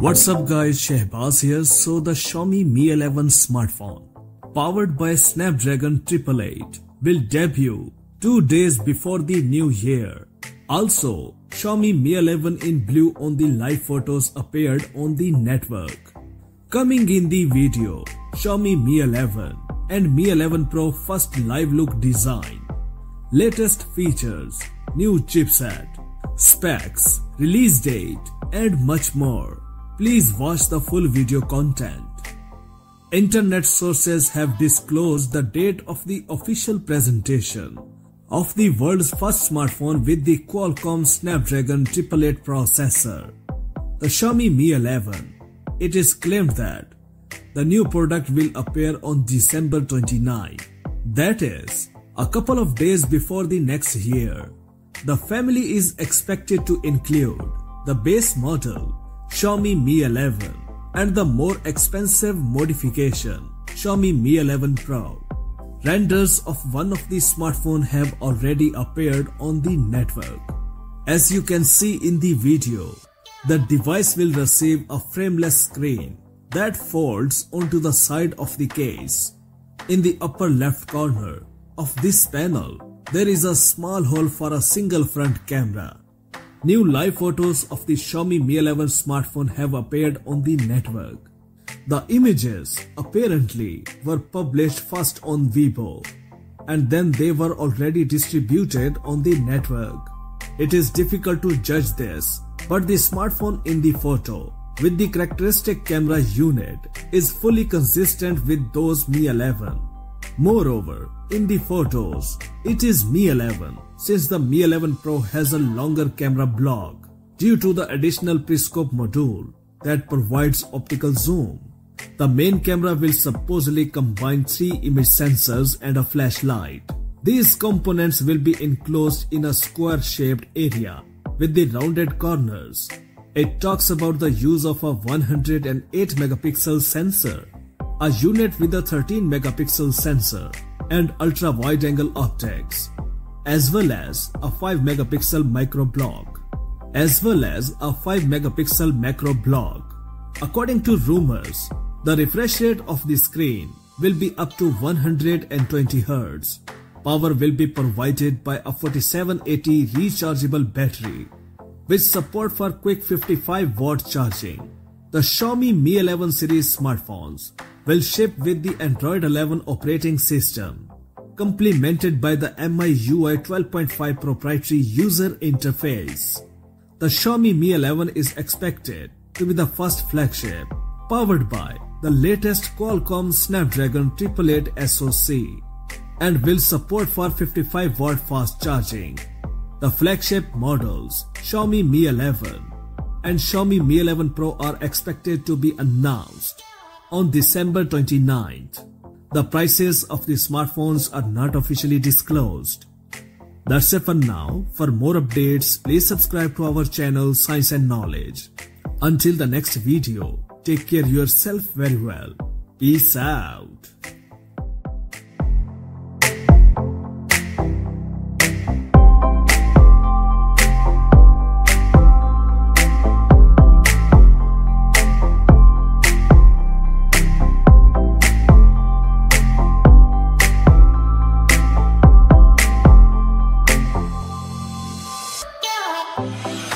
What's up guys, Shehbaz here. So the Xiaomi Mi 11 smartphone powered by Snapdragon 888 will debut 2 days before the new year. Also, Xiaomi Mi 11 in blue on the live photos appeared on the network. Coming in the video, Xiaomi Mi 11 and Mi 11 Pro first live look design, latest features, new chipset, specs, release date and much more. Please watch the full video content. Internet sources have disclosed the date of the official presentation of the world's first smartphone with the Qualcomm Snapdragon 888 processor, the Xiaomi Mi 11. It is claimed that the new product will appear on December 29, that is, a couple of days before the next year. The family is expected to include the base model Xiaomi Mi 11 and the more expensive modification Xiaomi Mi 11 Pro. Renders of one of the smartphones have already appeared on the network. As you can see in the video, the device will receive a frameless screen that folds onto the side of the case. In the upper left corner of this panel, there is a small hole for a single front camera. New live photos of the Xiaomi Mi 11 smartphone have appeared on the network. The images apparently were published first on Vivo and then they were already distributed on the network. It is difficult to judge this, but the smartphone in the photo with the characteristic camera unit is fully consistent with those Mi 11. Moreover, in the photos, it is Mi 11 since the Mi 11 Pro has a longer camera block due to the additional periscope module that provides optical zoom. The main camera will supposedly combine 3 image sensors and a flashlight. These components will be enclosed in a square-shaped area with the rounded corners. It talks about the use of a 108 megapixel sensor, a unit with a 13 megapixel sensor and ultra-wide-angle optics, as well as a 5 megapixel micro block, as well as a 5 megapixel macro block. According to rumors, the refresh rate of the screen will be up to 120 Hz. Power will be provided by a 4780 rechargeable battery with support for quick 55-watt charging. The Xiaomi Mi 11 series smartphones will ship with the Android 11 operating system, complemented by the MIUI 12.5 proprietary user interface. The Xiaomi Mi 11 is expected to be the first flagship powered by the latest Qualcomm Snapdragon 888 SoC and will support for 55-watt fast charging. The flagship models Xiaomi Mi 11 and Xiaomi Mi 11 Pro are expected to be announced on December 29th. The prices of the smartphones are not officially disclosed. That's it for now. For more updates, please subscribe to our channel Science and Knowledge. Until the next video, take care yourself very well. Peace out. Yeah.